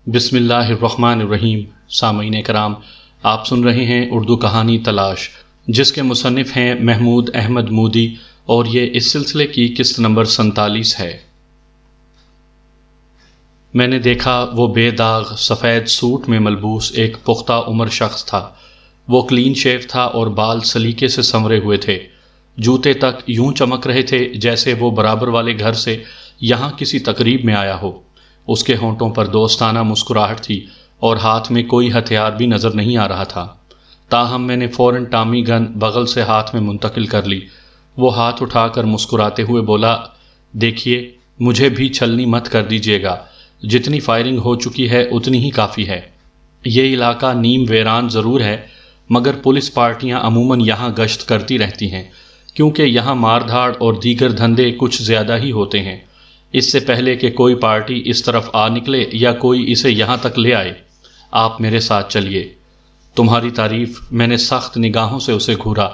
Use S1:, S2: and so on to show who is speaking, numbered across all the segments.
S1: بسم اللہ الرحمن الرحیم۔ سامعین کرام، آپ سن رہے ہیں اردو کہانی تلاش، جس کے مصنف ہیں محمود احمد مودی، اور یہ اس سلسلے کی قسط نمبر 47 ہے۔ میں نے دیکھا وہ بے داغ سفید سوٹ میں ملبوس ایک پختہ عمر شخص تھا۔ وہ کلین شیو تھا اور بال سلیقے سے سنورے ہوئے تھے۔ جوتے تک یوں چمک رہے تھے جیسے وہ برابر والے گھر سے یہاں کسی تقریب میں آیا ہو۔ اس کے ہونٹوں پر دوستانہ مسکراہٹ تھی اور ہاتھ میں کوئی ہتھیار بھی نظر نہیں آ رہا تھا۔ تاہم میں نے فوراً ٹامی گن بغل سے ہاتھ میں منتقل کر لی۔ وہ ہاتھ اٹھا کر مسکراتے ہوئے بولا، دیکھیے، مجھے بھی چھلنی مت کر دیجیے گا، جتنی فائرنگ ہو چکی ہے اتنی ہی کافی ہے۔ یہ علاقہ نیم ویران ضرور ہے، مگر پولیس پارٹیاں عموماً یہاں گشت کرتی رہتی ہیں، کیونکہ یہاں مار دھاڑ اور دیگر دھندے کچھ زیادہ ہی ہوتے ہیں۔ اس سے پہلے کہ کوئی پارٹی اس طرف آ نکلے یا کوئی اسے یہاں تک لے آئے، آپ میرے ساتھ چلیے۔ تمہاری تعریف، میں نے سخت نگاہوں سے اسے گھورا۔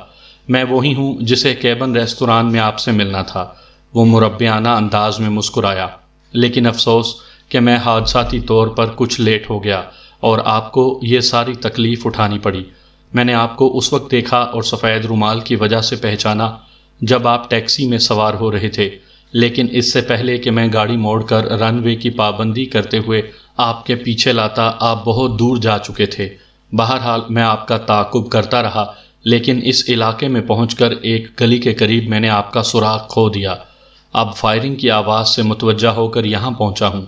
S1: میں وہی ہوں جسے کیبن ریستوران میں آپ سے ملنا تھا۔ وہ مربیانہ انداز میں مسکرایا۔ لیکن افسوس کہ میں حادثاتی طور پر کچھ لیٹ ہو گیا اور آپ کو یہ ساری تکلیف اٹھانی پڑی۔ میں نے آپ کو اس وقت دیکھا اور سفید رومال کی وجہ سے پہچانا جب آپ ٹیکسی میں سوار ہو رہے تھے، لیکن اس سے پہلے کہ میں گاڑی موڑ کر رن وے کی پابندی کرتے ہوئے آپ کے پیچھے لاتا، آپ بہت دور جا چکے تھے۔ بہرحال میں آپ کا تعاقب کرتا رہا، لیکن اس علاقے میں پہنچ کر ایک گلی کے قریب میں نے آپ کا سراغ کھو دیا۔ اب فائرنگ کی آواز سے متوجہ ہو کر یہاں پہنچا ہوں۔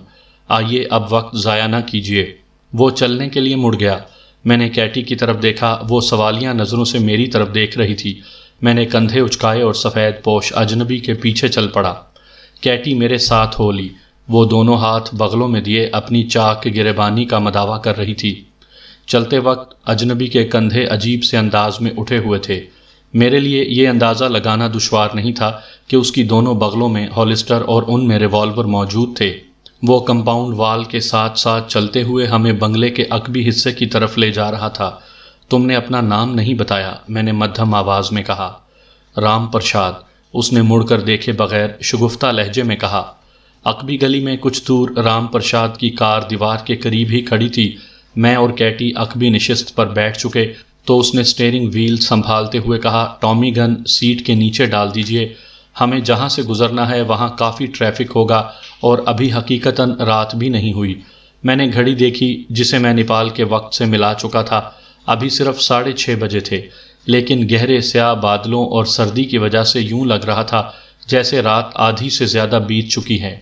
S1: آئیے اب وقت ضائع نہ کیجیے۔ وہ چلنے کے لیے مڑ گیا۔ میں نے کیٹی کی طرف دیکھا۔ وہ سوالیہ نظروں سے میری طرف دیکھ رہی تھی۔ میں نے کندھے اچکائے اور سفید پوش اجنبی کے پیچھے چل پڑا۔ کیٹی میرے ساتھ ہو لی۔ وہ دونوں ہاتھ بغلوں میں دیے اپنی چاک گریبانی کا مداوع کر رہی تھی۔ چلتے وقت اجنبی کے کندھے عجیب سے انداز میں اٹھے ہوئے تھے۔ میرے لیے یہ اندازہ لگانا دشوار نہیں تھا کہ اس کی دونوں بغلوں میں ہولسٹر اور ان میں ریوالور موجود تھے۔ وہ کمپاؤنڈ وال کے ساتھ ساتھ چلتے ہوئے ہمیں بنگلے کے عقبی حصے کی طرف لے جا رہا تھا۔ تم نے اپنا نام نہیں بتایا، میں نے مدھم آواز میں کہا۔ رام پرشاد، اس نے مڑ کر دیکھے بغیر شگفتہ لہجے میں کہا۔ عقبی گلی میں کچھ دور رام پرشاد کی کار دیوار کے قریب ہی کھڑی تھی۔ میں اور کیٹی عقبی نشست پر بیٹھ چکے تو اس نے سٹیئرنگ وہیل سنبھالتے ہوئے کہا، ٹامی گن سیٹ کے نیچے ڈال دیجئے، ہمیں جہاں سے گزرنا ہے وہاں کافی ٹریفک ہوگا اور ابھی حقیقتاً رات بھی نہیں ہوئی۔ میں نے گھڑی دیکھی جسے میں نیپال کے وقت سے ملا چکا تھا۔ ابھی صرف 6:30 بجے تھے، لیکن گہرے سیاہ بادلوں اور سردی کی وجہ سے یوں لگ رہا تھا جیسے رات آدھی سے زیادہ بیت چکی ہے۔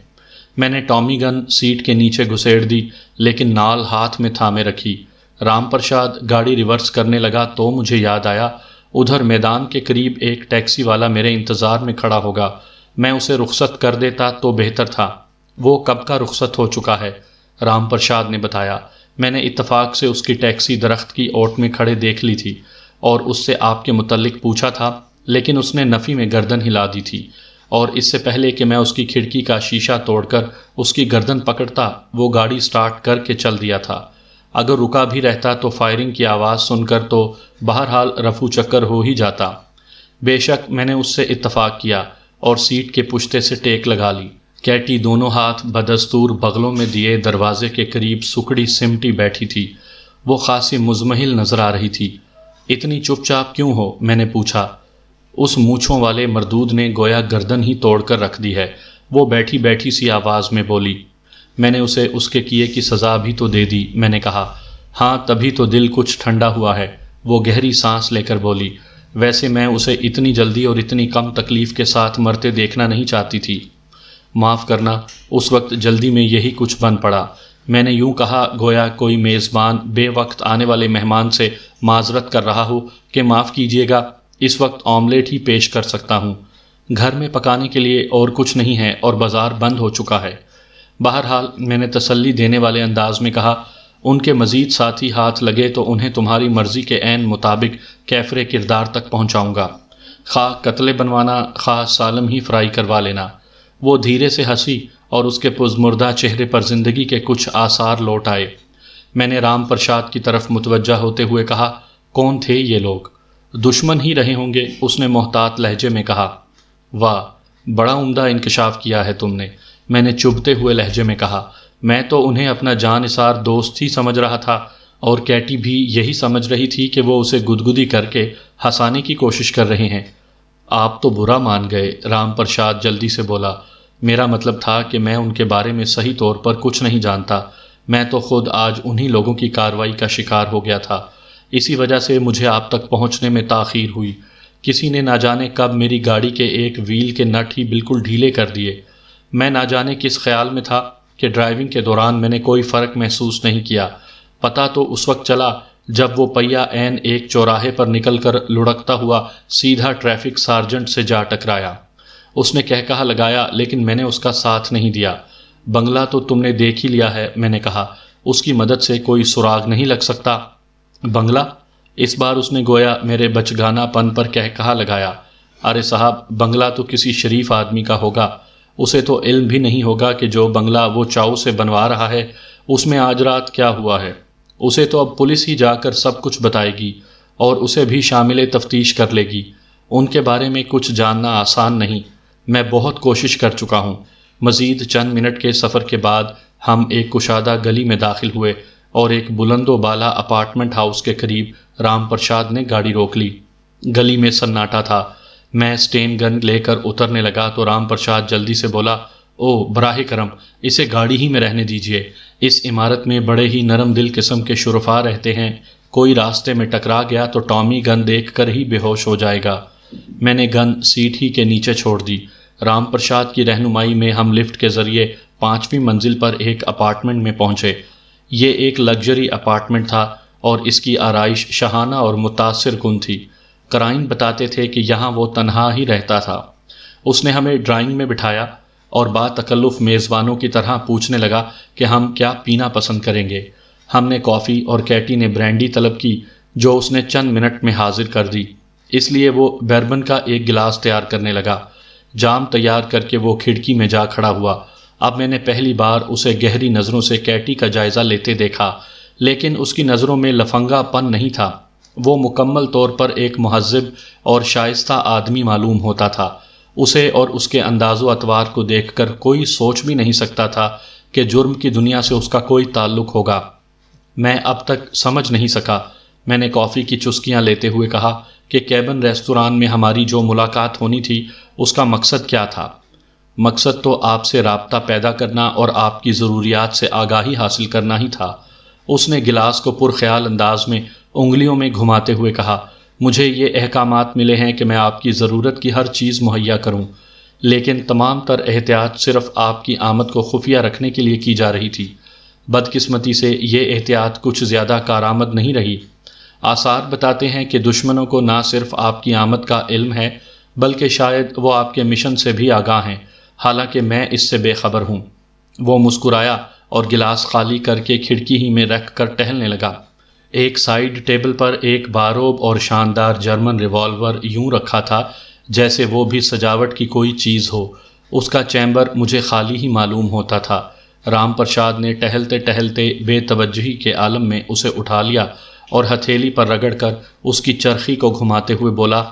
S1: میں نے ٹامی گن سیٹ کے نیچے گھسیڑ دی، لیکن نال ہاتھ میں تھامے رکھی۔ رام پرشاد گاڑی ریورس کرنے لگا تو مجھے یاد آیا، ادھر میدان کے قریب ایک ٹیکسی والا میرے انتظار میں کھڑا ہوگا۔ میں اسے رخصت کر دیتا تو بہتر تھا۔ وہ کب کا رخصت ہو چکا ہے، رام پرشاد نے بتایا۔ میں نے اتفاق سے اس کی ٹیکسی درخت کی اوٹ میں کھڑے دیکھ لی تھی اور اس سے آپ کے متعلق پوچھا تھا، لیکن اس نے نفی میں گردن ہلا دی تھی، اور اس سے پہلے کہ میں اس کی کھڑکی کا شیشہ توڑ کر اس کی گردن پکڑتا، وہ گاڑی سٹارٹ کر کے چل دیا تھا۔ اگر رکا بھی رہتا تو فائرنگ کی آواز سن کر تو بہرحال رفو چکر ہو ہی جاتا۔ بے شک میں نے اس سے اتفاق کیا اور سیٹ کے پشتے سے ٹیک لگا لی۔ کیٹی دونوں ہاتھ بدستور بغلوں میں دیے دروازے کے قریب سکڑی سمٹی بیٹھی تھی۔ وہ خاصی مزمحل نظر آ رہی تھی۔ اتنی چپ چاپ کیوں ہو، میں نے پوچھا۔ اس مونچھوں والے مردود نے گویا گردن ہی توڑ کر رکھ دی ہے، وہ بیٹھی بیٹھی سی آواز میں بولی۔ میں نے اسے اس کے کیے کی سزا بھی تو دے دی، میں نے کہا۔ ہاں، تبھی تو دل کچھ ٹھنڈا ہوا ہے، وہ گہری سانس لے کر بولی۔ ویسے میں اسے اتنی جلدی اور اتنی کم تکلیف کے ساتھ مرتے دیکھنا نہیں چاہتی تھی۔ معاف کرنا، اس وقت جلدی میں یہی کچھ بن پڑا، میں نے یوں کہا گویا کوئی میزبان بے وقت آنے والے مہمان سے معذرت کر رہا ہو کہ معاف کیجیے گا، اس وقت آملیٹ ہی پیش کر سکتا ہوں، گھر میں پکانے کے لیے اور کچھ نہیں ہے اور بازار بند ہو چکا ہے۔ بہرحال میں نے تسلی دینے والے انداز میں کہا، ان کے مزید ساتھی ہاتھ لگے تو انہیں تمہاری مرضی کے عین مطابق کیفر کردار تک پہنچاؤں گا، خواہ قتل بنوانا خواہ سالم ہی فرائی کروا لینا۔ وہ دھیرے سے ہنسی اور اس کے پزمردہ چہرے پر زندگی کے کچھ آثار لوٹ آئے۔ میں نے رام پرشاد کی طرف متوجہ ہوتے ہوئے کہا، کون تھے یہ لوگ؟ دشمن ہی رہے ہوں گے، اس نے محتاط لہجے میں کہا۔ واہ، بڑا عمدہ انکشاف کیا ہے تم نے، میں نے چبھتے ہوئے لہجے میں کہا۔ میں تو انہیں اپنا جان نثار دوست ہی سمجھ رہا تھا، اور کیٹی بھی یہی سمجھ رہی تھی کہ وہ اسے گدگدی کر کے ہنسانے کی کوشش کر رہے ہیں۔ آپ تو برا مان گئے، رام پرساد جلدی سے بولا۔ میرا مطلب تھا کہ میں ان کے بارے میں صحیح طور پر کچھ نہیں جانتا، میں تو خود آج انہی لوگوں کی کارروائی کا شکار ہو گیا تھا، اسی وجہ سے مجھے آپ تک پہنچنے میں تاخیر ہوئی۔ کسی نے نہ جانے کب میری گاڑی کے ایک وہیل کے نٹ ہی بالکل ڈھیلے کر دیے۔ میں نہ جانے کس خیال میں تھا کہ ڈرائیونگ کے دوران میں نے کوئی فرق محسوس نہیں کیا۔ پتہ تو اس وقت چلا جب وہ پہیہ عین ایک چوراہے پر نکل کر لڑکتا ہوا سیدھا ٹریفک سارجنٹ سے جا ٹکرایا۔ اس نے کہا لگایا، لیکن میں نے اس کا ساتھ نہیں دیا۔ بنگلہ تو تم نے دیکھ ہی لیا ہے، میں نے کہا، اس کی مدد سے کوئی سراغ نہیں لگ سکتا۔ بنگلہ؟ اس بار اس نے گویا میرے بچگانہ پن پر کہا لگایا، ارے صاحب، بنگلہ تو کسی شریف آدمی کا ہوگا، اسے تو علم بھی نہیں ہوگا کہ جو بنگلہ وہ چاؤ سے بنوا رہا ہے اس میں آج رات کیا ہوا ہے۔ اسے تو اب پولیس ہی جا کر سب کچھ بتائے گی اور اسے بھی شامل تفتیش کر لے گی۔ ان کے بارے میں کچھ جاننا آسان نہیں، میں بہت کوشش کر چکا ہوں۔ مزید چند منٹ کے سفر کے بعد ہم ایک کشادہ گلی میں داخل ہوئے اور ایک بلند و بالا اپارٹمنٹ ہاؤس کے قریب رام پرساد نے گاڑی روک لی۔ گلی میں سناٹا تھا۔ میں اسٹین گن لے کر اترنے لگا تو رام پرساد جلدی سے بولا، او براہ کرم اسے گاڑی ہی میں رہنے دیجئے، اس عمارت میں بڑے ہی نرم دل قسم کے شرفاء رہتے ہیں، کوئی راستے میں ٹکرا گیا تو ٹامی گن دیکھ کر ہی بے ہوش ہو جائے گا۔ میں نے گن سیٹ ہی کے نیچے چھوڑ دی۔ رام پرساد کی رہنمائی میں ہم لفٹ کے ذریعے 5ویں منزل پر ایک اپارٹمنٹ میں پہنچے۔ یہ ایک لگژری اپارٹمنٹ تھا اور اس کی آرائش شاہانہ اور متاثر کن تھی۔ قرائن بتاتے تھے کہ یہاں وہ تنہا ہی رہتا تھا۔ اس نے ہمیں ڈرائنگ میں بٹھایا اور با تکلف میزبانوں کی طرح پوچھنے لگا کہ ہم کیا پینا پسند کریں گے۔ ہم نے کافی اور کیٹی نے برینڈی طلب کی، جو اس نے چند منٹ میں حاضر کر دی۔ اس لیے وہ بربن کا ایک گلاس تیار کرنے لگا۔ جام تیار کر کے وہ کھڑکی میں جا کھڑا ہوا۔ اب میں نے پہلی بار اسے گہری نظروں سے کیٹی کا جائزہ لیتے دیکھا، لیکن اس کی نظروں میں لفنگا پن نہیں تھا۔ وہ مکمل طور پر ایک مہذب اور شائستہ آدمی معلوم ہوتا تھا۔ اسے اور اس کے انداز و اطوار کو دیکھ کر کوئی سوچ بھی نہیں سکتا تھا کہ جرم کی دنیا سے اس کا کوئی تعلق ہوگا۔ میں اب تک سمجھ نہیں سکا، میں نے کافی کی چسکیاں لیتے ہوئے کہا، کہ کیبن ریستوران میں ہماری جو ملاقات ہونی تھی اس کا مقصد کیا تھا؟ مقصد تو آپ سے رابطہ پیدا کرنا اور آپ کی ضروریات سے آگاہی حاصل کرنا ہی تھا۔ اس نے گلاس کو پرخیال انداز میں انگلیوں میں گھماتے ہوئے کہا، مجھے یہ احکامات ملے ہیں کہ میں آپ کی ضرورت کی ہر چیز مہیا کروں، لیکن تمام تر احتیاط صرف آپ کی آمد کو خفیہ رکھنے کے لیے کی جا رہی تھی۔ بدقسمتی سے یہ احتیاط کچھ زیادہ کارآمد نہیں رہی۔ آثار بتاتے ہیں کہ دشمنوں کو نہ صرف آپ کی آمد کا علم ہے، بلکہ شاید وہ آپ کے مشن سے بھی آگاہ ہیں، حالانکہ میں اس سے بے خبر ہوں۔ وہ مسکرایا اور گلاس خالی کر کے کھڑکی ہی میں رکھ کر ٹہلنے لگا۔ ایک سائیڈ ٹیبل پر ایک باروب اور شاندار جرمن ریوالور یوں رکھا تھا جیسے وہ بھی سجاوٹ کی کوئی چیز ہو۔ اس کا چیمبر مجھے خالی ہی معلوم ہوتا تھا۔ رام پرساد نے ٹہلتے ٹہلتے بے توجہی کے عالم میں اسے اٹھا لیا اور ہتھیلی پر رگڑ کر اس کی چرخی کو گھماتے ہوئے بولا،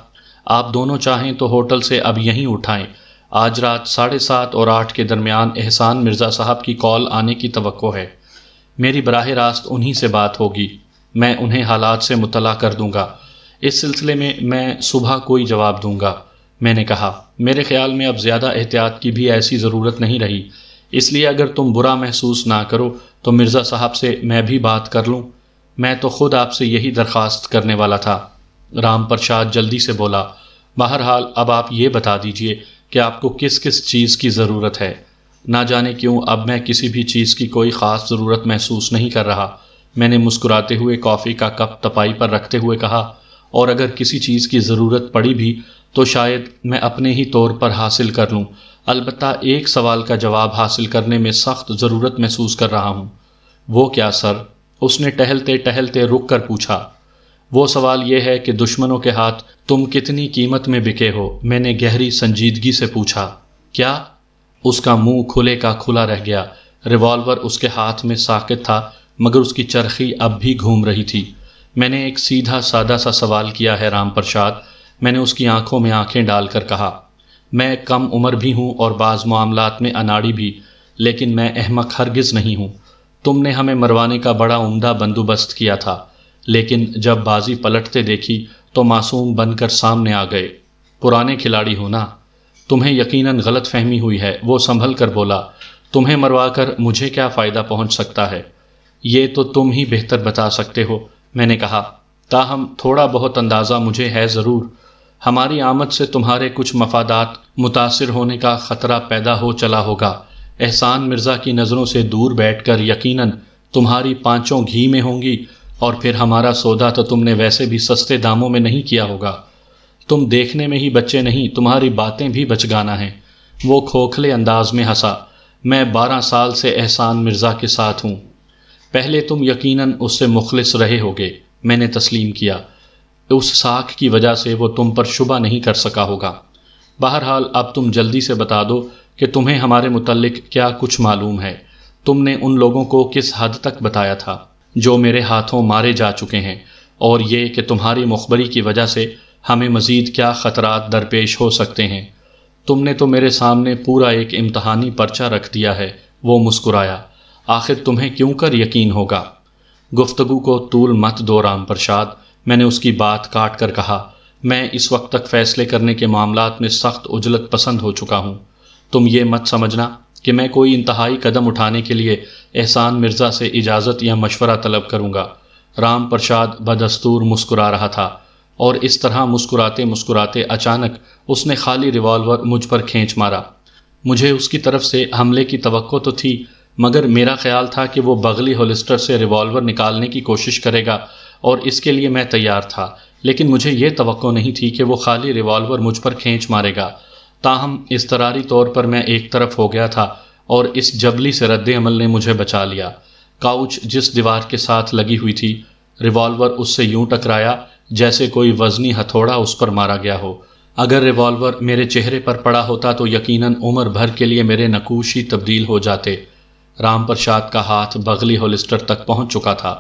S1: آپ دونوں چاہیں تو ہوٹل سے اب یہیں اٹھائیں، آج رات 7:30 اور 8 کے درمیان احسان مرزا صاحب کی کال آنے کی توقع ہے۔ میری براہ راست انہی سے بات ہوگی، میں انہیں حالات سے مطلع کر دوں گا۔ اس سلسلے میں صبح کوئی جواب دوں گا۔ میں نے کہا، میرے خیال میں اب زیادہ احتیاط کی بھی ایسی ضرورت نہیں رہی، اس لیے اگر تم برا محسوس نہ کرو تو مرزا صاحب سے میں بھی بات کر لوں۔ میں تو خود آپ سے یہی درخواست کرنے والا تھا۔ رام پرساد جلدی سے بولا، بہرحال اب آپ یہ بتا دیجئے کہ آپ کو کس کس چیز کی ضرورت ہے۔ نہ جانے کیوں اب میں کسی بھی چیز کی کوئی خاص ضرورت محسوس نہیں کر رہا۔ میں نے مسکراتے ہوئے کافی کا کپ تپائی پر رکھتے ہوئے کہا، اور اگر کسی چیز کی ضرورت پڑی بھی تو شاید میں اپنے ہی طور پر حاصل کر لوں، البتہ ایک سوال کا جواب حاصل کرنے میں سخت ضرورت محسوس کر رہا ہوں۔ وہ کیا سر؟ اس نے ٹہلتے ٹہلتے رک کر پوچھا۔ وہ سوال یہ ہے کہ دشمنوں کے ہاتھ تم کتنی قیمت میں بکے ہو؟ میں نے گہری سنجیدگی سے پوچھا۔ کیا؟ اس کا منہ کھلے کا کھلا رہ گیا۔ ریوالور اس کے ہاتھ میں ساکت تھا مگر اس کی چرخی اب بھی گھوم رہی تھی۔ میں نے ایک سیدھا سادہ سا سوال کیا ہے رام پرساد، میں نے اس کی آنکھوں میں آنکھیں ڈال کر کہا۔ میں کم عمر بھی ہوں اور بعض معاملات میں اناڑی بھی، لیکن میں احمق ہرگز نہیں ہوں۔ تم نے ہمیں مروانے کا بڑا عمدہ بندوبست کیا تھا، لیکن جب بازی پلٹتے دیکھی تو معصوم بن کر سامنے آ گئے۔ پرانے کھلاڑی ہو نا؟ تمہیں یقیناً غلط فہمی ہوئی ہے، وہ سنبھل کر بولا۔ تمہیں مروا کر مجھے کیا فائدہ پہنچ سکتا ہے؟ یہ تو تم ہی بہتر بتا سکتے ہو، میں نے کہا۔ تاہم تھوڑا بہت اندازہ مجھے ہے ضرور۔ ہماری آمد سے تمہارے کچھ مفادات متاثر ہونے کا خطرہ پیدا ہو چلا ہوگا۔ احسان مرزا کی نظروں سے دور بیٹھ کر یقیناً تمہاری پانچوں گھی میں ہوں گی، اور پھر ہمارا سودا تو تم نے ویسے بھی سستے داموں میں نہیں کیا ہوگا۔ تم دیکھنے میں ہی بچے نہیں، تمہاری باتیں بھی بچگانہ ہیں۔ وہ کھوکھلے انداز میں ہنسا۔ میں 12 سال سے احسان مرزا کے ساتھ ہوں۔ پہلے تم یقیناً اس سے مخلص رہے ہوگے، میں نے تسلیم کیا۔ اس ساکھ کی وجہ سے وہ تم پر شبہ نہیں کر سکا ہوگا۔ بہرحال اب تم جلدی سے بتا دو کہ تمہیں ہمارے متعلق کیا کچھ معلوم ہے۔ تم نے ان لوگوں کو کس حد تک بتایا تھا جو میرے ہاتھوں مارے جا چکے ہیں، اور یہ کہ تمہاری مخبری کی وجہ سے ہمیں مزید کیا خطرات درپیش ہو سکتے ہیں؟ تم نے تو میرے سامنے پورا ایک امتحانی پرچہ رکھ دیا ہے۔ وہ مسکرایا۔ آخر تمہیں کیوں کر یقین ہوگا؟ گفتگو کو طول مت دو رام پرشاد، میں نے اس کی بات کاٹ کر کہا۔ میں اس وقت تک فیصلے کرنے کے معاملات میں سخت عجلت پسند ہو چکا ہوں۔ تم یہ مت سمجھنا کہ میں کوئی انتہائی قدم اٹھانے کے لیے احسان مرزا سے اجازت یا مشورہ طلب کروں گا۔ رام پرشاد بدستور مسکرا رہا تھا، اور اس طرح مسکراتے مسکراتے اچانک اس نے خالی ریوالور مجھ پر کھینچ مارا۔ مجھے اس کی طرف سے حملے کی توقع تو تھی، مگر میرا خیال تھا کہ وہ بغلی ہولسٹر سے ریوالور نکالنے کی کوشش کرے گا، اور اس کے لیے میں تیار تھا، لیکن مجھے یہ توقع نہیں تھی کہ وہ خالی ریوالور مجھ پر کھینچ مارے گا۔ تاہم اضطراری طور پر میں ایک طرف ہو گیا تھا، اور اس جبلی سے رد عمل نے مجھے بچا لیا۔ کاؤچ جس دیوار کے ساتھ لگی ہوئی تھی، ریوالور اس سے یوں ٹکرایا جیسے کوئی وزنی ہتھوڑا اس پر مارا گیا ہو۔ اگر ریوالور میرے چہرے پر پڑا ہوتا تو یقیناً عمر بھر کے لیے میرے نقوش ہی تبدیل ہو جاتے۔ رام پرشاد کا ہاتھ بغلی ہولسٹر تک پہنچ چکا تھا،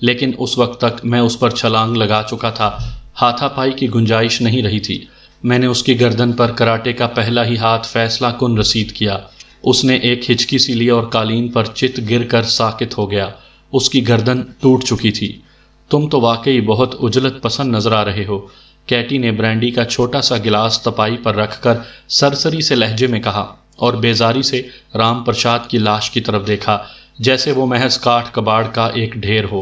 S1: لیکن اس وقت تک میں اس پر چھلانگ لگا چکا تھا۔ ہاتھا پائی کی گنجائش نہیں رہی تھی۔ میں نے اس کی گردن پر کراٹے کا پہلا ہی ہاتھ فیصلہ کن رسید کیا۔ اس نے ایک ہچکی سی لی اور قالین پر چت گر کر ساکت ہو گیا۔ اس کی گردن ٹوٹ چکی تھی۔ تم تو واقعی بہت عجلت پسند نظر آ رہے ہو، کیٹی نے برانڈی کا چھوٹا سا گلاس تپائی پر رکھ کر سرسری سے لہجے میں کہا، اور بیزاری سے رام پرشاد کی لاش کی طرف دیکھا جیسے وہ محض کاٹھ کباڑ کا ایک ڈھیر ہو۔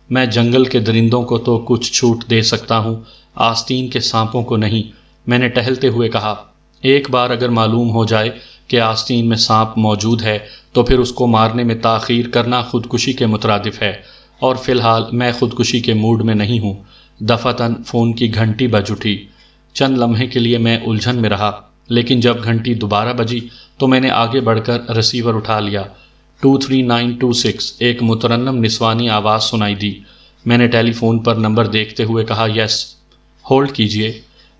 S1: میں جنگل کے درندوں کو تو کچھ چھوٹ دے سکتا ہوں، آستین کے سانپوں کو نہیں، میں نے ٹہلتے ہوئے کہا۔ ایک بار اگر معلوم ہو جائے کہ آستین میں سانپ موجود ہے تو پھر اس کو مارنے میں تاخیر کرنا خودکشی کے مترادف ہے، اور فی الحال میں خودکشی کے موڈ میں نہیں ہوں۔ دفعتاً فون کی گھنٹی بج اٹھی۔ چند لمحے کے لیے میں الجھن میں رہا، لیکن جب گھنٹی دوبارہ بجی تو میں نے آگے بڑھ کر ریسیور اٹھا لیا۔ 23926 ایک مترنم نسوانی آواز سنائی دی۔ میں نے ٹیلی فون پر نمبر دیکھتے ہوئے کہا، یس۔ ہولڈ کیجئے،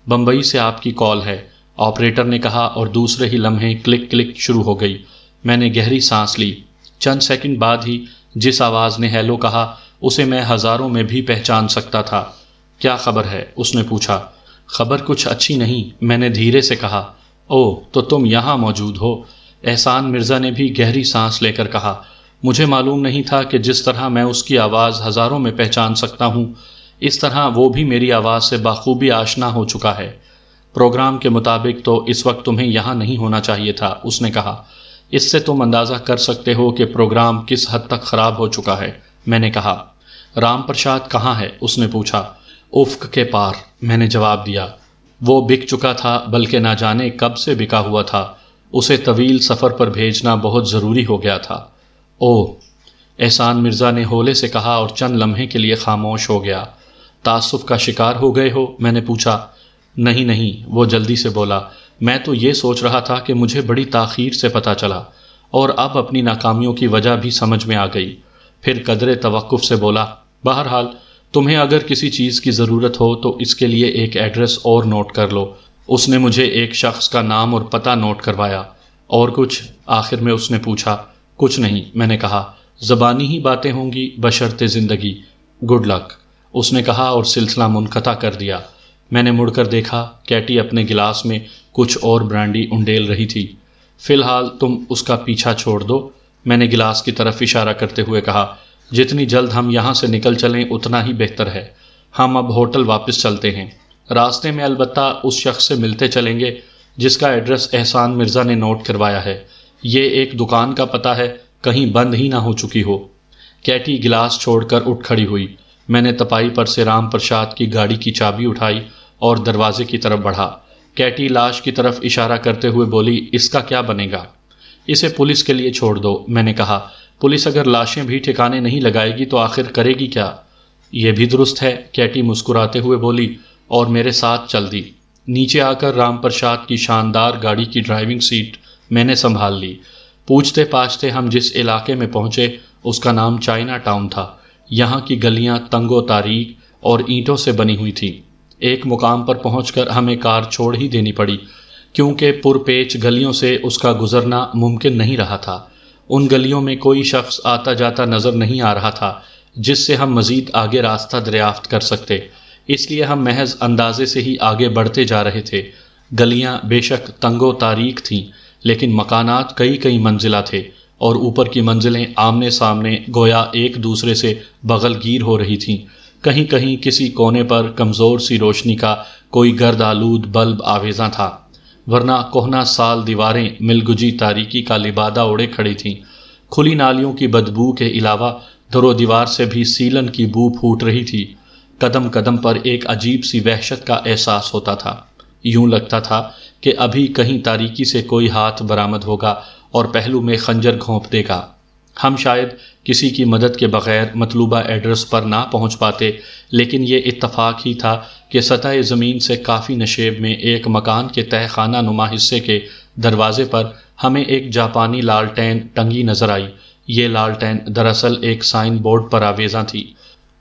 S1: بمبئی سے آپ کی کال ہے، آپریٹر نے کہا، اور دوسرے ہی لمحے کلک کلک شروع ہو گئی۔ میں نے گہری سانس لی۔ چند سیکنڈ بعد ہی جس آواز نے ہیلو کہا اسے میں ہزاروں میں بھی پہچان سکتا تھا۔ کیا خبر ہے؟ اس نے پوچھا۔ خبر کچھ اچھی نہیں، میں نے دھیرے سے کہا۔ اوہ، تو تم یہاں موجود ہو؟ احسان مرزا نے بھی گہری سانس لے کر کہا۔ مجھے معلوم نہیں تھا کہ جس طرح میں اس کی آواز ہزاروں میں پہچان سکتا ہوں، اس طرح وہ بھی میری آواز سے بخوبی آشنا ہو چکا ہے۔ پروگرام کے مطابق تو اس وقت تمہیں یہاں نہیں ہونا چاہیے تھا، اس نے کہا۔ اس سے تم اندازہ کر سکتے ہو کہ پروگرام کس حد تک خراب ہو چکا ہے، میں نے کہا۔ رام پرشاد کہاں ہے؟ اس نے پوچھا۔ افق کے پار، میں نے جواب دیا۔ وہ بک چکا تھا، بلکہ نہ جانے کب سے بکا ہوا تھا۔ اسے طویل سفر پر بھیجنا بہت ضروری ہو گیا تھا۔ اوہ، احسان مرزا نے ہولے سے کہا اور چند لمحے کے لیے خاموش ہو گیا۔ تعصب کا شکار ہو گئے ہو؟ میں نے پوچھا۔ نہیں نہیں، وہ جلدی سے بولا، میں تو یہ سوچ رہا تھا کہ مجھے بڑی تاخیر سے پتہ چلا، اور اب اپنی ناکامیوں کی وجہ بھی سمجھ میں آ گئی۔ پھر قدرے توقف سے بولا، بہرحال تمہیں اگر کسی چیز کی ضرورت ہو تو اس کے لیے ایک ایڈریس اور نوٹ کر لو۔ اس نے مجھے ایک شخص کا نام اور پتہ نوٹ کروایا۔ اور کچھ؟ آخر میں اس نے پوچھا۔ کچھ نہیں، میں نے کہا، زبانی ہی باتیں ہوں گی بشرط زندگی۔ گڈ لک، اس نے کہا اور سلسلہ منقطع کر دیا۔ میں نے مڑ کر دیکھا، کیٹی اپنے گلاس میں کچھ اور برانڈی انڈیل رہی تھی۔ فی الحال تم اس کا پیچھا چھوڑ دو، میں نے گلاس کی طرف اشارہ کرتے ہوئے کہا۔ جتنی جلد ہم یہاں سے نکل چلیں اتنا ہی بہتر ہے۔ ہم اب ہوٹل واپس چلتے ہیں۔ راستے میں البتہ اس شخص سے ملتے چلیں گے جس کا ایڈریس احسان مرزا نے نوٹ کروایا ہے۔ یہ ایک دکان کا پتہ ہے، کہیں بند ہی نہ ہو چکی ہو۔ کیٹی گلاس چھوڑ کر اٹھ کھڑی ہوئی۔ میں نے تپائی پر سے رام پرساد کی گاڑی کی چابی اٹھائی اور دروازے کی طرف بڑھا۔ کیٹی لاش کی طرف اشارہ کرتے ہوئے بولی، اس کا کیا بنے گا؟ اسے پولیس کے لیے چھوڑ دو، میں نے کہا۔ پولیس اگر لاشیں بھی ٹھکانے نہیں لگائے گی تو آخر کرے گی کیا؟ یہ بھی درست ہے، کیٹی مسکراتے ہوئے بولی اور میرے ساتھ چل دی۔ نیچے آ کر رام پرساد کی شاندار گاڑی کی ڈرائیونگ سیٹ میں نے سنبھال لی۔ پوچھتے پاچھتے ہم جس علاقے میں پہنچے اس کا نام چائنا ٹاؤن تھا۔ یہاں کی گلیاں تنگ و تاریک اور اینٹوں سے بنی ہوئی تھیں۔ ایک مقام پر پہنچ کر ہمیں کار چھوڑ ہی دینی پڑی کیونکہ پرپیچ گلیوں سے اس کا گزرنا ممکن نہیں رہا تھا۔ ان گلیوں میں کوئی شخص آتا جاتا نظر نہیں آ رہا تھا جس سے ہم مزید آگے راستہ دریافت کر سکتے، اس لیے ہم محض اندازے سے ہی آگے بڑھتے جا رہے تھے۔ گلیاں بے شک تنگ و تاریک تھیں لیکن مکانات کئی منزلہ تھے اور اوپر کی منزلیں آمنے سامنے گویا ایک دوسرے سے بغل گیر ہو رہی تھیں۔ کہیں کہیں کسی کونے پر کمزور سی روشنی کا کوئی گرد آلود بلب آویزاں تھا، ورنہ کہنہ سال دیواریں ملگجی تاریکی کا لبادہ اوڑے کھڑی تھیں۔ کھلی نالیوں کی بدبو کے علاوہ در و دیوار سے بھی سیلن کی بو پھوٹ رہی تھی۔ قدم قدم پر ایک عجیب سی وحشت کا احساس ہوتا تھا۔ یوں لگتا تھا کہ ابھی کہیں تاریکی سے کوئی ہاتھ برآمد ہوگا اور پہلو میں خنجر گھونپ دے گا۔ ہم شاید کسی کی مدد کے بغیر مطلوبہ ایڈریس پر نہ پہنچ پاتے، لیکن یہ اتفاق ہی تھا کہ سطح زمین سے کافی نشیب میں ایک مکان کے تہہ خانہ نما حصے کے دروازے پر ہمیں ایک جاپانی لالٹین ٹنگی نظر آئی۔ یہ لالٹین دراصل ایک سائن بورڈ پر آویزاں تھی۔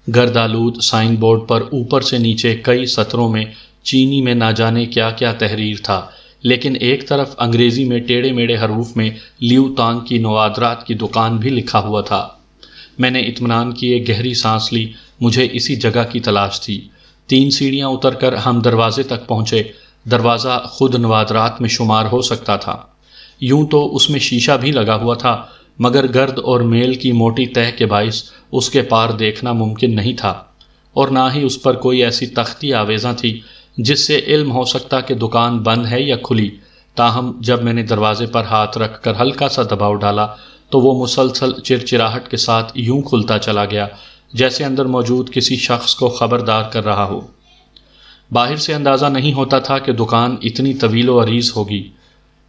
S1: گردآلود سائن بورڈ پر اوپر سے نیچے کئی سطروں میں چینی میں نہ جانے کیا کیا تحریر تھا، لیکن ایک طرف انگریزی میں ٹیڑھے میڑھے حروف میں لیو تانگ کی نوادرات کی دکان بھی لکھا ہوا تھا۔ میں نے اطمینان کیے گہری سانس لی، مجھے اسی جگہ کی تلاش تھی۔ 3 سیڑھیاں اتر کر ہم دروازے تک پہنچے۔ دروازہ خود نوادرات میں شمار ہو سکتا تھا۔ یوں تو اس میں شیشہ بھی لگا ہوا تھا، مگر گرد اور میل کی موٹی تہ کے باعث اس کے پار دیکھنا ممکن نہیں تھا، اور نہ ہی اس پر کوئی ایسی تختی آویزاں تھی جس سے علم ہو سکتا کہ دکان بند ہے یا کھلی۔ تاہم جب میں نے دروازے پر ہاتھ رکھ کر ہلکا سا دباؤ ڈالا تو وہ مسلسل چرچراہٹ کے ساتھ یوں کھلتا چلا گیا جیسے اندر موجود کسی شخص کو خبردار کر رہا ہو۔ باہر سے اندازہ نہیں ہوتا تھا کہ دکان اتنی طویل و عریض ہوگی۔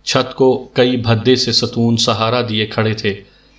S1: چھت کو کئی بھدے سے ستون سہارا دیے کھڑے تھے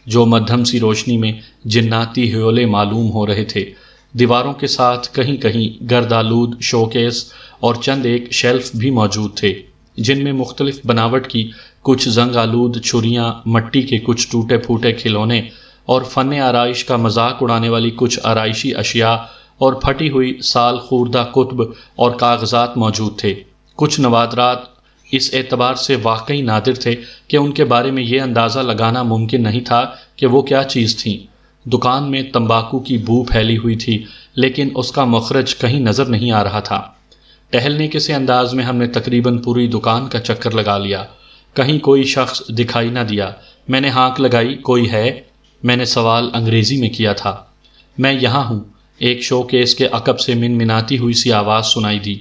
S1: جو مدھم سی روشنی میں جناتی ہیولے معلوم ہو رہے تھے۔ دیواروں کے ساتھ کہیں کہیں گردآلود شوکیس اور چند ایک شیلف بھی موجود تھے جن میں مختلف بناوٹ کی کچھ زنگ آلود چھریاں، مٹی کے کچھ ٹوٹے پھوٹے کھلونے اور فن آرائش کا مذاق اڑانے والی کچھ آرائشی اشیاء اور پھٹی ہوئی سال خوردہ کتب اور کاغذات موجود تھے۔ کچھ نوادرات اس اعتبار سے واقعی نادر تھے کہ ان کے بارے میں یہ اندازہ لگانا ممکن نہیں تھا کہ وہ کیا چیز تھیں۔ دکان میں تمباکو کی بو پھیلی ہوئی تھی لیکن اس کا مخرج کہیں نظر نہیں آ رہا تھا۔ ٹہلنے کے سے انداز میں ہم نے تقریباً پوری دکان کا چکر لگا لیا، کہیں کوئی شخص دکھائی نہ دیا۔ میں نے ہانک لگائی، کوئی ہے؟ میں نے سوال انگریزی میں کیا تھا۔ میں یہاں ہوں، ایک شو کیس کے عقب سے منمناتی ہوئی سی آواز سنائی دی۔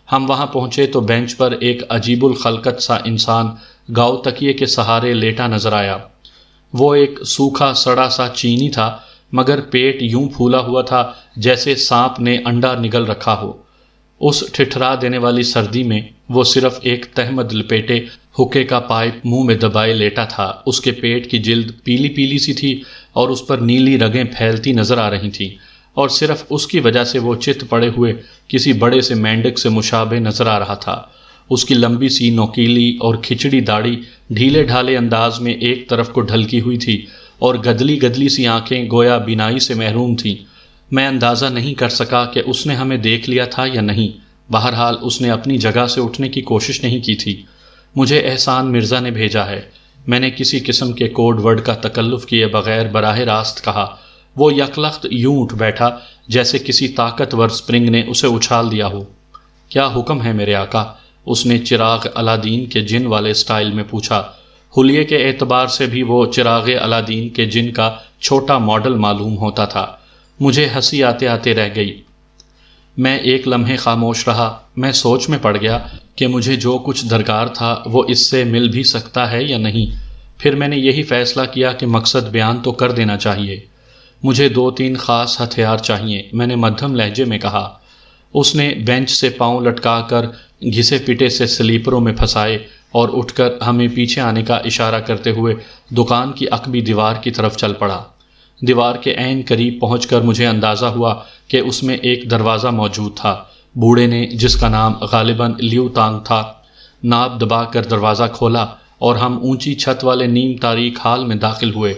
S1: ہم وہاں پہنچے تو بینچ پر ایک عجیب الخلقت سا انسان گاؤ تکیے کے سہارے لیٹا نظر آیا۔ وہ ایک سوکھا سڑا سا چینی تھا، مگر پیٹ یوں پھولا ہوا تھا جیسے سانپ نے انڈا نگل رکھا ہو۔ اس ٹھٹھرا دینے والی سردی میں وہ صرف ایک تہمد لپیٹے حکے کا پائپ منہ میں دبائے لیٹا تھا۔ اس کے پیٹ کی جلد پیلی پیلی سی تھی اور اس پر نیلی رگیں پھیلتی نظر آ رہی تھیں، اور صرف اس کی وجہ سے وہ چت پڑے ہوئے کسی بڑے سے مینڈک سے مشابہ نظر آ رہا تھا۔ اس کی لمبی سی نوکیلی اور کھچڑی داڑھی ڈھیلے ڈھالے انداز میں ایک طرف کو ڈھلکی ہوئی تھی اور گدلی گدلی سی آنکھیں گویا بینائی سے محروم تھیں۔ میں اندازہ نہیں کر سکا کہ اس نے ہمیں دیکھ لیا تھا یا نہیں۔ بہرحال اس نے اپنی جگہ سے اٹھنے کی کوشش نہیں کی تھی۔ مجھے احسان مرزا نے بھیجا ہے، میں نے کسی قسم کے کوڈ ورڈ کا تکلف کیے بغیر براہ راست کہا۔ وہ یکلخت یوں اٹھ بیٹھا جیسے کسی طاقتور سپرنگ نے اسے اچھال دیا ہو۔ کیا حکم ہے میرے آقا؟ اس نے چراغ الادین کے جن والے سٹائل میں پوچھا۔ حلیے کے اعتبار سے بھی وہ چراغ علادین کے جن کا چھوٹا ماڈل معلوم ہوتا تھا۔ مجھے ہنسی آتے آتے رہ گئی۔ میں ایک لمحے خاموش رہا۔ میں سوچ میں پڑ گیا کہ مجھے جو کچھ درکار تھا وہ اس سے مل بھی سکتا ہے یا نہیں۔ پھر میں نے یہی فیصلہ کیا کہ مقصد بیان تو کر دینا چاہیے۔ مجھے 2-3 خاص ہتھیار چاہیے، میں نے مدھم لہجے میں کہا۔ اس نے بینچ سے پاؤں لٹکا کر گھسے پٹے سے سلیپروں میں پھنسائے اور اٹھ کر ہمیں پیچھے آنے کا اشارہ کرتے ہوئے دکان کی عقبی دیوار کی طرف چل پڑا۔ دیوار کے عین قریب پہنچ کر مجھے اندازہ ہوا کہ اس میں ایک دروازہ موجود تھا۔ بوڑھے نے، جس کا نام غالباً لیو تانگ تھا، ناب دبا کر دروازہ کھولا اور ہم اونچی چھت والے نیم تاریک ہال میں داخل ہوئے۔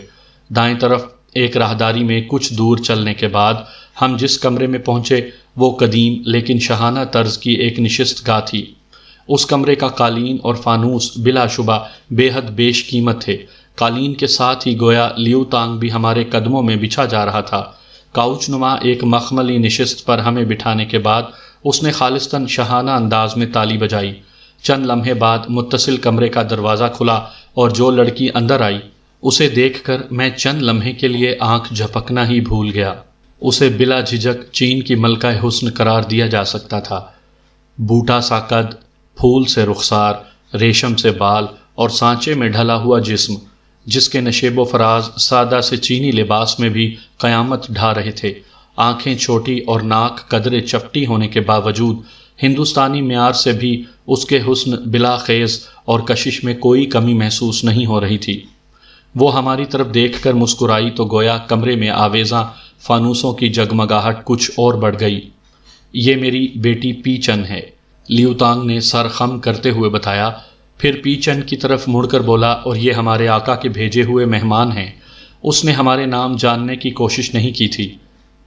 S1: دائیں طرف ایک راہداری میں کچھ دور چلنے کے بعد ہم جس کمرے میں پہنچے وہ قدیم لیکن شاہانہ طرز کی ایک نشست گاہ تھی۔ اس کمرے کا قالین اور فانوس بلا شبہ بے حد بیش قیمت تھے۔ قالین کے ساتھ ہی گویا لیو تانگ بھی ہمارے قدموں میں بچھا جا رہا تھا۔ کاؤچ نما ایک مخملی نشست پر ہمیں بٹھانے کے بعد اس نے خالصتاً شاہانہ انداز میں تالی بجائی۔ چند لمحے بعد متصل کمرے کا دروازہ کھلا اور جو لڑکی اندر آئی اسے دیکھ کر میں چند لمحے کے لیے آنکھ جھپکنا ہی بھول گیا۔ اسے بلا جھجک چین کی ملکہ حسن قرار دیا جا سکتا تھا۔ بوٹا سا قد، پھول سے رخسار، ریشم سے بال اور سانچے میں ڈھلا ہوا جسم، جس کے نشیب و فراز سادہ سے چینی لباس میں بھی قیامت ڈھا رہے تھے۔ آنکھیں چھوٹی اور ناک قدرے چپٹی ہونے کے باوجود ہندوستانی معیار سے بھی اس کے حسن بلا خیز اور کشش میں کوئی کمی محسوس نہیں ہو رہی تھی۔ وہ ہماری طرف دیکھ کر مسکرائی تو گویا کمرے میں آویزاں فانوسوں کی جگمگاہٹ کچھ اور بڑھ گئی۔ یہ میری بیٹی پی چن ہے، لیو تانگ نے سر خم کرتے ہوئے بتایا۔ پھر پی چن کی طرف مڑ کر بولا، اور یہ ہمارے آقا کے بھیجے ہوئے مہمان ہیں۔ اس نے ہمارے نام جاننے کی کوشش نہیں کی تھی۔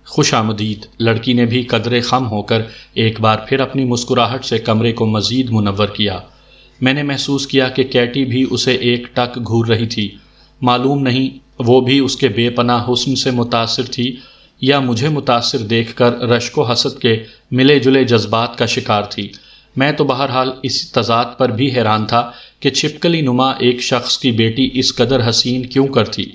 S1: خوش آمدید۔ لڑکی نے بھی قدرے خم ہو کر ایک بار پھر اپنی مسکراہٹ سے کمرے کو مزید منور کیا۔ میں نے محسوس کیا کہ کیٹی بھی اسے ایک ٹک گھور رہی تھی۔ معلوم نہیں وہ بھی اس کے بے پناہ حسن سے متاثر تھی یا مجھے متاثر دیکھ کر رشک و حسد کے ملے جلے جذبات کا شکار تھی۔ میں تو بہرحال اس تضاد پر بھی حیران تھا کہ چھپکلی نما ایک شخص کی بیٹی اس قدر حسین کیوں کر تھی۔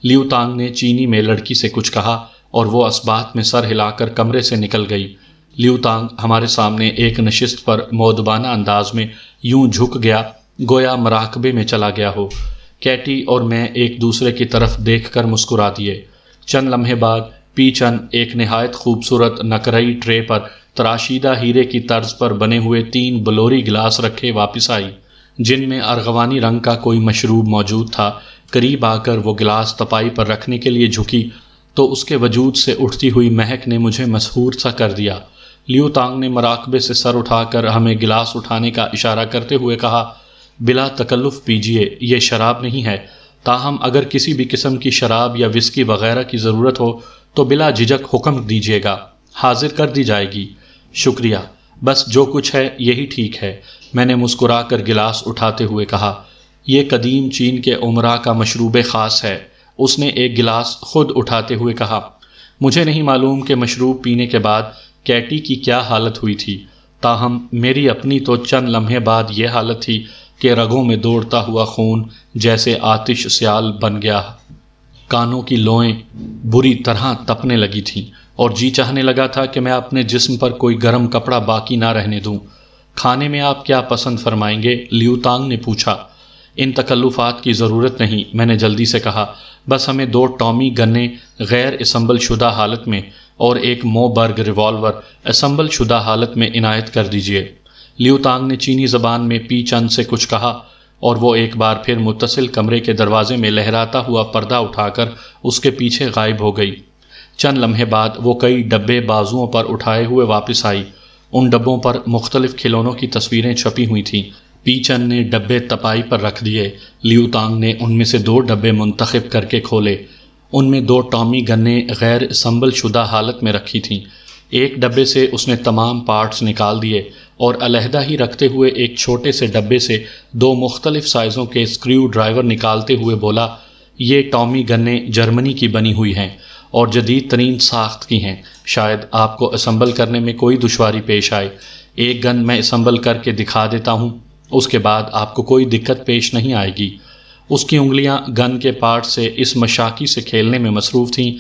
S1: لیو تانگ نے چینی میں لڑکی سے کچھ کہا اور وہ اسبات میں سر ہلا کر کمرے سے نکل گئی۔ لیو تانگ ہمارے سامنے ایک نشست پر مؤدبانہ انداز میں یوں جھک گیا گویا مراقبے میں چلا گیا ہو۔ کیٹی اور میں ایک دوسرے کی طرف دیکھ کر مسکرا دیے۔ چند لمحے بعد پی چن ایک نہایت خوبصورت نقرئی ٹرے پر تراشیدہ ہیرے کی طرز پر بنے ہوئے 3 بلوری گلاس رکھے واپس آئی، جن میں ارغوانی رنگ کا کوئی مشروب موجود تھا۔ قریب آ کر وہ گلاس تپائی پر رکھنے کے لیے جھکی تو اس کے وجود سے اٹھتی ہوئی مہک نے مجھے مسحور سا کر دیا۔ لیو تانگ نے مراقبے سے سر اٹھا کر ہمیں گلاس اٹھانے کا اشارہ کرتے ہوئے کہا، بلا تکلف پیجیے، یہ شراب نہیں ہے۔ تاہم اگر کسی بھی قسم کی شراب یا وسکی وغیرہ کی ضرورت ہو تو بلا جھجک حکم دیجیے گا، حاضر کر دی جائے گی۔ شکریہ، بس جو کچھ ہے یہی ٹھیک ہے، میں نے مسکرا کر گلاس اٹھاتے ہوئے کہا۔ یہ قدیم چین کے عمرا کا مشروب خاص ہے، اس نے ایک گلاس خود اٹھاتے ہوئے کہا۔ مجھے نہیں معلوم کہ مشروب پینے کے بعد کیٹی کی کیا حالت ہوئی تھی، تاہم میری اپنی تو چند لمحے بعد یہ حالت تھی کہ رگوں میں دوڑتا ہوا خون جیسے آتش سیال بن گیا، کانوں کی لوئیں بری طرح تپنے لگی تھیں اور جی چاہنے لگا تھا کہ میں اپنے جسم پر کوئی گرم کپڑا باقی نہ رہنے دوں۔ کھانے میں آپ کیا پسند فرمائیں گے؟ لیو تانگ نے پوچھا۔ ان تکلفات کی ضرورت نہیں، میں نے جلدی سے کہا، بس ہمیں 2 ٹامی گنیں غیر اسمبل شدہ حالت میں اور ایک موبرگ ریوالور اسمبل شدہ حالت میں عنایت کر دیجیے۔ لیو تانگ نے چینی زبان میں پی چند سے کچھ کہا اور وہ ایک بار پھر متصل کمرے کے دروازے میں لہراتا ہوا پردہ اٹھا کر اس کے پیچھے غائب ہو گئی۔ چند لمحے بعد وہ کئی ڈبے بازوؤں پر اٹھائے ہوئے واپس آئی۔ ان ڈبوں پر مختلف کھلونوں کی تصویریں چھپی ہوئی تھیں۔ پی چن نے ڈبے تپائی پر رکھ دیے۔ لیو تانگ نے ان میں سے 2 ڈبے منتخب کر کے کھولے۔ ان میں 2 ٹامی گنیں غیر اسمبل شدہ حالت میں رکھی تھیں۔ ایک ڈبے سے اس نے تمام پارٹس نکال دیے اور علیحدہ ہی رکھتے ہوئے ایک چھوٹے سے ڈبے سے 2 مختلف سائزوں کے اسکریو ڈرائیور نکالتے ہوئے بولا، یہ ٹامی گنیں جرمنی کی بنی ہوئی ہیں اور جدید ترین ساخت کی ہیں۔ شاید آپ کو اسمبل کرنے میں کوئی دشواری پیش آئے۔ ایک گن میں اسمبل کر کے دکھا دیتا ہوں، اس کے بعد آپ کو کوئی دقت پیش نہیں آئے گی۔ اس کی انگلیاں گن کے پارٹ سے اس مشاکی سے کھیلنے میں مصروف تھیں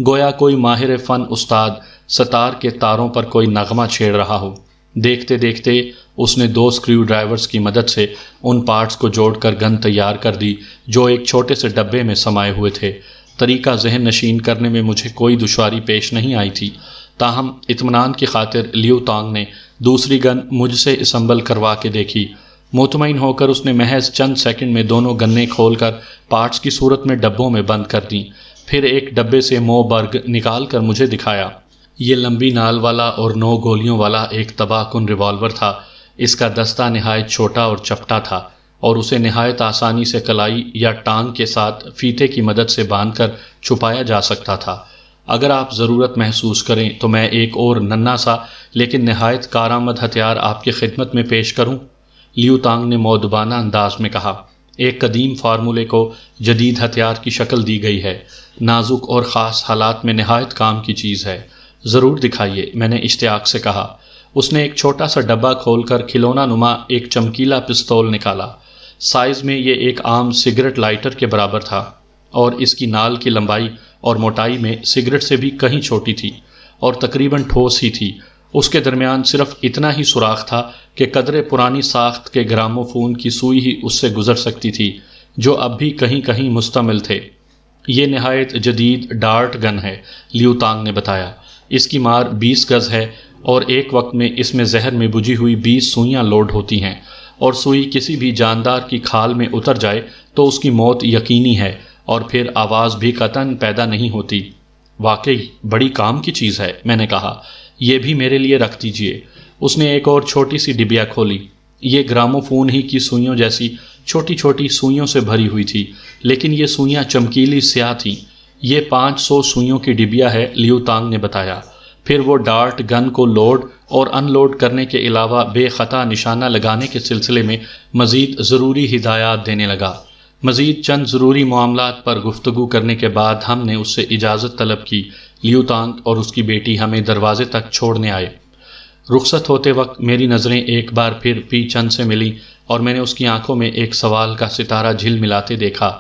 S1: گویا کوئی ماہر فن استاد ستار کے تاروں پر کوئی نغمہ چھیڑ رہا ہو۔ دیکھتے دیکھتے اس نے 2 اسکریو ڈرائیورز کی مدد سے ان پارٹس کو جوڑ کر گن تیار کر دی جو ایک چھوٹے سے ڈبے میں سمائے ہوئے تھے۔ طریقہ ذہن نشین کرنے میں مجھے کوئی دشواری پیش نہیں آئی تھی، تاہم اطمینان کی خاطر لیو تانگ نے دوسری گن مجھ سے اسمبل کروا کے دیکھی۔ مطمئن ہو کر اس نے محض چند سیکنڈ میں دونوں گنیں کھول کر پارٹس کی صورت میں ڈبوں میں بند کر دیں، پھر ایک ڈبے سے مو برگ نکال کر مجھے دکھایا۔ یہ لمبی نال والا اور 9 گولیوں والا ایک تباہ کن ریوالور تھا۔ اس کا دستہ نہایت چھوٹا اور چپٹا تھا اور اسے نہایت آسانی سے کلائی یا ٹانگ کے ساتھ فیتے کی مدد سے باندھ کر چھپایا جا سکتا تھا۔ اگر آپ ضرورت محسوس کریں تو میں ایک اور ننھا سا لیکن نہایت کارآمد ہتھیار آپ کی خدمت میں پیش کروں، لیو تانگ نے مؤدبانہ انداز میں کہا۔ ایک قدیم فارمولے کو جدید ہتھیار کی شکل دی گئی ہے، نازک اور خاص حالات میں نہایت کام کی چیز ہے۔ ضرور دکھائیے، میں نے اشتیاق سے کہا۔ اس نے ایک چھوٹا سا ڈبہ کھول کر کھلونا نما ایک چمکیلا پستول نکالا۔ سائز میں یہ ایک عام سگریٹ لائٹر کے برابر تھا اور اس کی نال کی لمبائی اور موٹائی میں سگریٹ سے بھی کہیں چھوٹی تھی اور تقریباً ٹھوس ہی تھی۔ اس کے درمیان صرف اتنا ہی سوراخ تھا کہ قدرے پرانی ساخت کے گراموفون کی سوئی ہی اس سے گزر سکتی تھی، جو اب بھی کہیں کہیں مستعمل تھے۔ یہ نہایت جدید ڈارٹ گن ہے، لیو تانگ نے بتایا۔ اس کی مار 20 گز ہے اور ایک وقت میں اس میں زہر میں بجھی ہوئی 20 سوئیاں لوڈ ہوتی ہیں، اور سوئی کسی بھی جاندار کی کھال میں اتر جائے تو اس کی موت یقینی ہے اور پھر آواز بھی قطعاً پیدا نہیں ہوتی۔ واقعی بڑی کام کی چیز ہے، میں نے کہا۔ یہ بھی میرے لیے رکھ دیجئے۔ اس نے ایک اور چھوٹی سی ڈبیا کھولی۔ یہ گراموفون ہی کی سوئیوں جیسی چھوٹی چھوٹی سوئیوں سے بھری ہوئی تھی، لیکن یہ سوئیاں چمکیلی سیاہ تھیں۔ یہ 500 سوئیوں کی ڈبیا ہے، لیو تانگ نے بتایا۔ پھر وہ ڈارٹ گن کو لوڈ اور ان لوڈ کرنے کے علاوہ بے خطا نشانہ لگانے کے سلسلے میں مزید ضروری ہدایات دینے لگا۔ مزید چند ضروری معاملات پر گفتگو کرنے کے بعد ہم نے اس سے اجازت طلب کی۔ لیو تانگ اور اس کی بیٹی ہمیں دروازے تک چھوڑنے آئے۔ رخصت ہوتے وقت میری نظریں ایک بار پھر پی چند سے ملی اور میں نے اس کی آنکھوں میں ایک سوال کا ستارہ جھل ملاتے دیکھا۔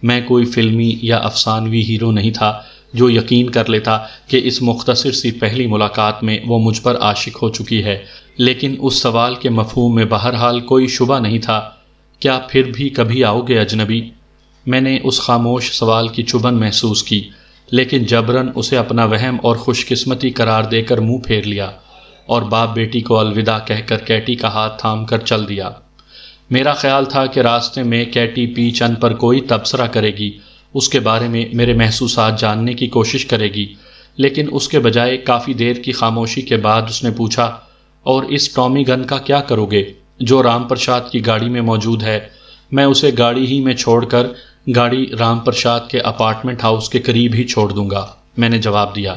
S1: میں کوئی فلمی یا افسانوی ہیرو نہیں تھا جو یقین کر لیتا کہ اس مختصر سی پہلی ملاقات میں وہ مجھ پر عاشق ہو چکی ہے، لیکن اس سوال کے مفہوم میں بہرحال کوئی شبہ نہیں تھا۔ کیا پھر بھی کبھی آؤ گے اجنبی؟ میں نے اس خاموش سوال کی چبھن محسوس کی، لیکن جبراً اسے اپنا وہم اور خوش قسمتی قرار دے کر منہ پھیر لیا اور باپ بیٹی کو الوداع کہہ کر کیٹی کا ہاتھ تھام کر چل دیا۔ میرا خیال تھا کہ راستے میں کیٹی پی چند پر کوئی تبصرہ کرے گی، اس کے بارے میں میرے محسوسات جاننے کی کوشش کرے گی، لیکن اس کے بجائے کافی دیر کی خاموشی کے بعد اس نے پوچھا، اور اس ٹامی گن کا کیا کرو گے جو رام پرشاد کی گاڑی میں موجود ہے؟ میں اسے گاڑی ہی میں چھوڑ کر گاڑی رام پرشاد کے اپارٹمنٹ ہاؤس کے قریب ہی چھوڑ دوں گا، میں نے جواب دیا۔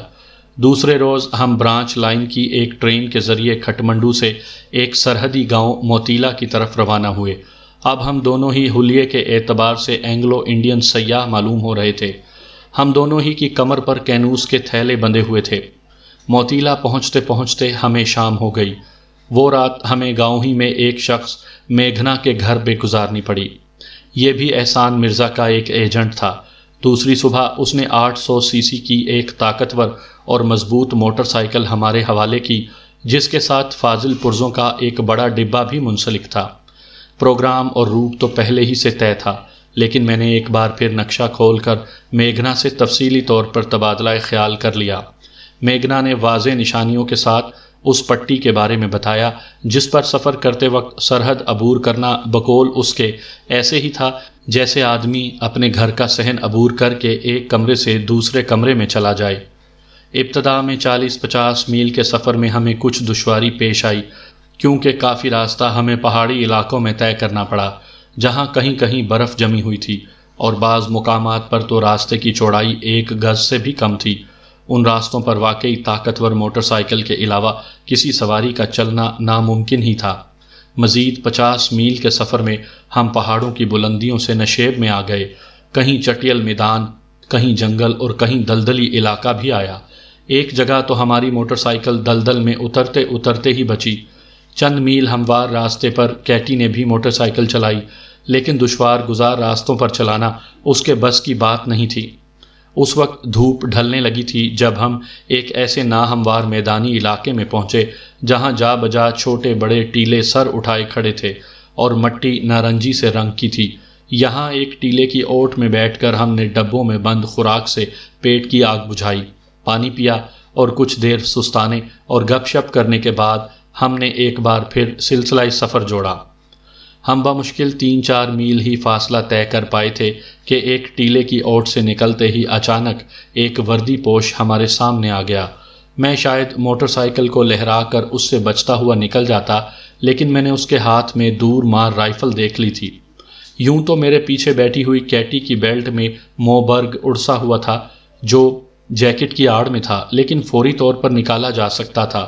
S1: دوسرے روز ہم برانچ لائن کی ایک ٹرین کے ذریعے کھٹمنڈو سے ایک سرحدی گاؤں موتیلا کی طرف روانہ ہوئے۔ اب ہم دونوں ہی حلیے کے اعتبار سے اینگلو انڈین سیاح معلوم ہو رہے تھے۔ ہم دونوں ہی کی کمر پر کینوس کے تھیلے بندھے ہوئے تھے۔ موتیلا پہنچتے پہنچتے ہمیں شام ہو گئی۔ وہ رات ہمیں گاؤں ہی میں ایک شخص میگھنا کے گھر پہ گزارنی پڑی۔ یہ بھی احسان مرزا کا ایک ایجنٹ تھا۔ دوسری صبح اس نے 800 سی سی کی ایک طاقتور اور مضبوط موٹر سائیکل ہمارے حوالے کی، جس کے ساتھ فاضل پرزوں کا ایک بڑا ڈبہ بھی منسلک تھا۔ پروگرام اور روٹ تو پہلے ہی سے طے تھا، لیکن میں نے ایک بار پھر نقشہ کھول کر میگھنا سے تفصیلی طور پر تبادلہ خیال کر لیا۔ میگھنا نے واضح نشانیوں کے ساتھ اس پٹی کے بارے میں بتایا جس پر سفر کرتے وقت سرحد عبور کرنا بقول اس کے ایسے ہی تھا جیسے آدمی اپنے گھر کا صحن عبور کر کے ایک کمرے سے دوسرے کمرے میں چلا جائے۔ ابتدا میں 40-50 میل کے سفر میں ہمیں کچھ دشواری پیش آئی، کیونکہ کافی راستہ ہمیں پہاڑی علاقوں میں طے کرنا پڑا جہاں کہیں کہیں برف جمی ہوئی تھی، اور بعض مقامات پر تو راستے کی چوڑائی 1 گز سے بھی کم تھی۔ ان راستوں پر واقعی طاقتور موٹر سائیکل کے علاوہ کسی سواری کا چلنا ناممکن ہی تھا۔ مزید 50 میل کے سفر میں ہم پہاڑوں کی بلندیوں سے نشیب میں آ گئے۔ کہیں چٹیل میدان، کہیں جنگل اور کہیں دلدلی علاقہ بھی آیا۔ ایک جگہ تو ہماری موٹر سائیکل دلدل میں اترتے اترتے ہی بچی۔ چند میل ہموار راستے پر کیٹی نے بھی موٹر سائیکل چلائی، لیکن دشوار گزار راستوں پر چلانا اس کے بس کی بات نہیں تھی۔ اس وقت دھوپ ڈھلنے لگی تھی جب ہم ایک ایسے ناہموار میدانی علاقے میں پہنچے جہاں جا بجا چھوٹے بڑے ٹیلے سر اٹھائے کھڑے تھے اور مٹی نارنجی سے رنگ کی تھی۔ یہاں ایک ٹیلے کی اوٹ میں بیٹھ کر ہم نے ڈبوں میں بند خوراک سے پیٹ کی آگ بجھائی، پانی پیا اور کچھ دیر سستانے اور گپ شپ کرنے کے بعد ہم نے ایک بار پھر سلسلہ سفر جوڑا۔ ہم بمشکل 3-4 میل ہی فاصلہ طے کر پائے تھے کہ ایک ٹیلے کی اوٹ سے نکلتے ہی اچانک ایک وردی پوش ہمارے سامنے آ گیا۔ میں شاید موٹر سائیکل کو لہرا کر اس سے بچتا ہوا نکل جاتا، لیکن میں نے اس کے ہاتھ میں دور مار رائفل دیکھ لی تھی۔ یوں تو میرے پیچھے بیٹھی ہوئی کیٹی کی بیلٹ میں موبرگ اڑسا ہوا تھا جو جیکٹ کی آڑ میں تھا، لیکن فوری طور پر نکالا جا سکتا تھا۔